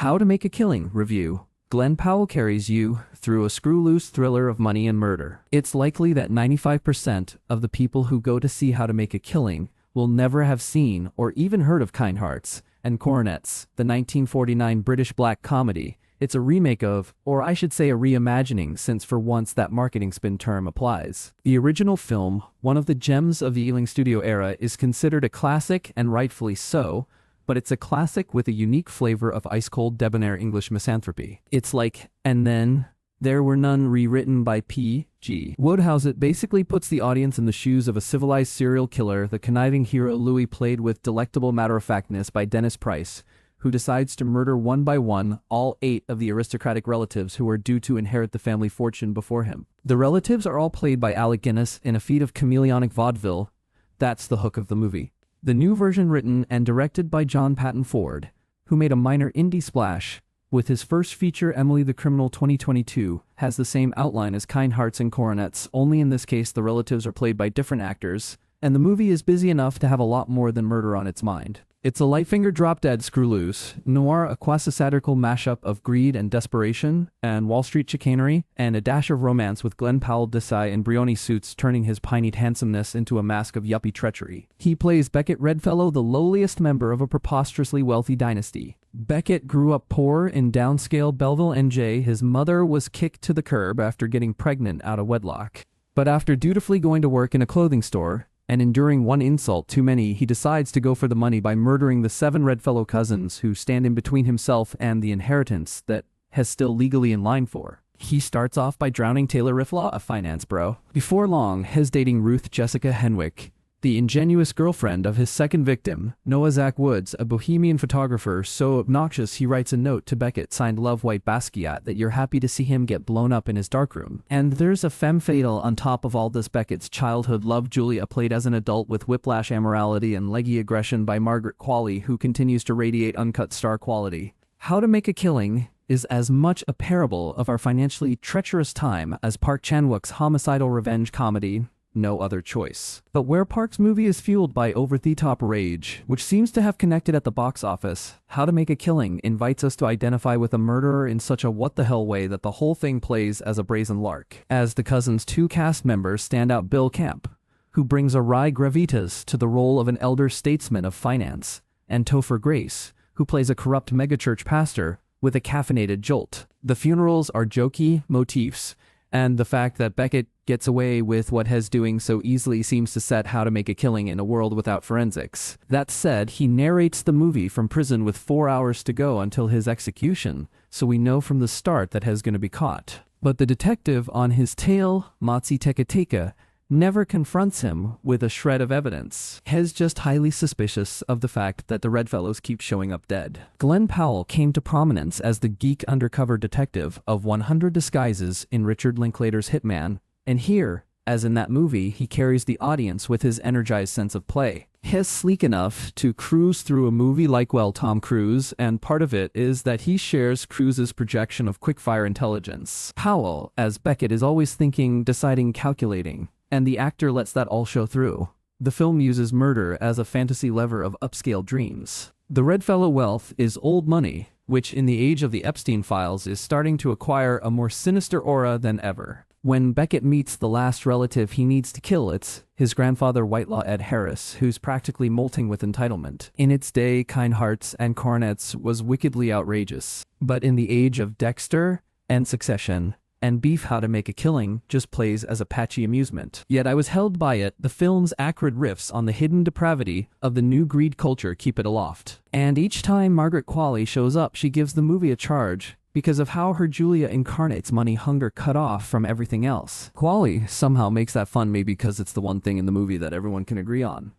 How to Make a Killing review. Glen Powell carries you through a screw-loose thriller of money and murder. It's likely that 95% of the people who go to see How to Make a Killing will never have seen or even heard of Kind Hearts and Coronets, the 1949 British black comedy. It's a remake of, or I should say a reimagining, since for once that marketing spin term applies. The original film, one of the gems of the Ealing Studio era, is considered a classic, and rightfully so, but it's a classic with a unique flavor of ice-cold debonair English misanthropy. It's like, and then there were none, rewritten by P.G. Wodehouse. It basically puts the audience in the shoes of a civilized serial killer, the conniving hero Louis, played with delectable matter-of-factness by Dennis Price, who decides to murder one by one all 8 of the aristocratic relatives who are due to inherit the family fortune before him. The relatives are all played by Alec Guinness in a feat of chameleonic vaudeville. That's the hook of the movie. The new version, written and directed by John Patton Ford, who made a minor indie splash with his first feature Emily the Criminal 2022, has the same outline as Kind Hearts and Coronets, only in this case the relatives are played by different actors, and the movie is busy enough to have a lot more than murder on its mind. It's a light-finger drop-dead screw-loose noir, a quasi-satirical mashup of greed and desperation, and Wall Street chicanery, and a dash of romance with Glen Powell Desai in Brioni suits turning his pinied handsomeness into a mask of yuppie treachery. He plays Beckett Redfellow, the lowliest member of a preposterously wealthy dynasty. Beckett grew up poor in downscale Belleville, NJ. His mother was kicked to the curb after getting pregnant out of wedlock. But after dutifully going to work in a clothing store, and enduring one insult too many, he decides to go for the money by murdering the 7 Redfellow cousins who stand in between himself and the inheritance that has still legally in line for. He starts off by drowning Taylor Rifflaw, a finance bro. Before long, his dating Ruth Jessica Henwick, the ingenuous girlfriend of his second victim, Noah Zach Woods, a bohemian photographer so obnoxious he writes a note to Beckett signed Love White Basquiat that you're happy to see him get blown up in his darkroom. And there's a femme fatale on top of all this, Beckett's childhood love Julia, played as an adult with whiplash amorality and leggy aggression by Margaret Qualley, who continues to radiate uncut star quality. How to Make a Killing is as much a parable of our financially treacherous time as Park Chan-wook's homicidal revenge comedy No Other Choice. But where Park's movie is fueled by over-the-top rage, which seems to have connected at the box office, How to Make a Killing invites us to identify with a murderer in such a what-the-hell way that the whole thing plays as a brazen lark. As the cousins' 2 cast members stand out Bill Camp, who brings a wry gravitas to the role of an elder statesman of finance, and Topher Grace, who plays a corrupt megachurch pastor with a caffeinated jolt. The funerals are jokey motifs, and the fact that Beckett gets away with what he's doing so easily seems to set How to Make a Killing in a world without forensics. That said, he narrates the movie from prison with 4 hours to go until his execution, so we know from the start that he's going to be caught. But the detective on his tail, Matsi Tekateka, never confronts him with a shred of evidence. He's just highly suspicious of the fact that the Redfellows keep showing up dead. Glen Powell came to prominence as the geek undercover detective of 100 Disguises in Richard Linklater's Hitman, and here, as in that movie, he carries the audience with his energized sense of play. He's sleek enough to cruise through a movie like, well, Tom Cruise, and part of it is that he shares Cruise's projection of quickfire intelligence. Powell, as Beckett, is always thinking, deciding, calculating, and the actor lets that all show through. The film uses murder as a fantasy lever of upscale dreams. The Redfellow wealth is old money, which in the age of the Epstein files is starting to acquire a more sinister aura than ever. When Beckett meets the last relative he needs to kill, it's his grandfather Whitelaw Ed Harris, who's practically molting with entitlement. In its day, Kind Hearts and Coronets was wickedly outrageous. But in the age of Dexter and Succession and Beef, How to Make a Killing just plays as a patchy amusement. Yet I was held by it. The film's acrid riffs on the hidden depravity of the new greed culture keep it aloft. And each time Margaret Qualley shows up, she gives the movie a charge because of how her Julia incarnates money hunger cut off from everything else. Qualley somehow makes that fun, maybe because it's the one thing in the movie that everyone can agree on.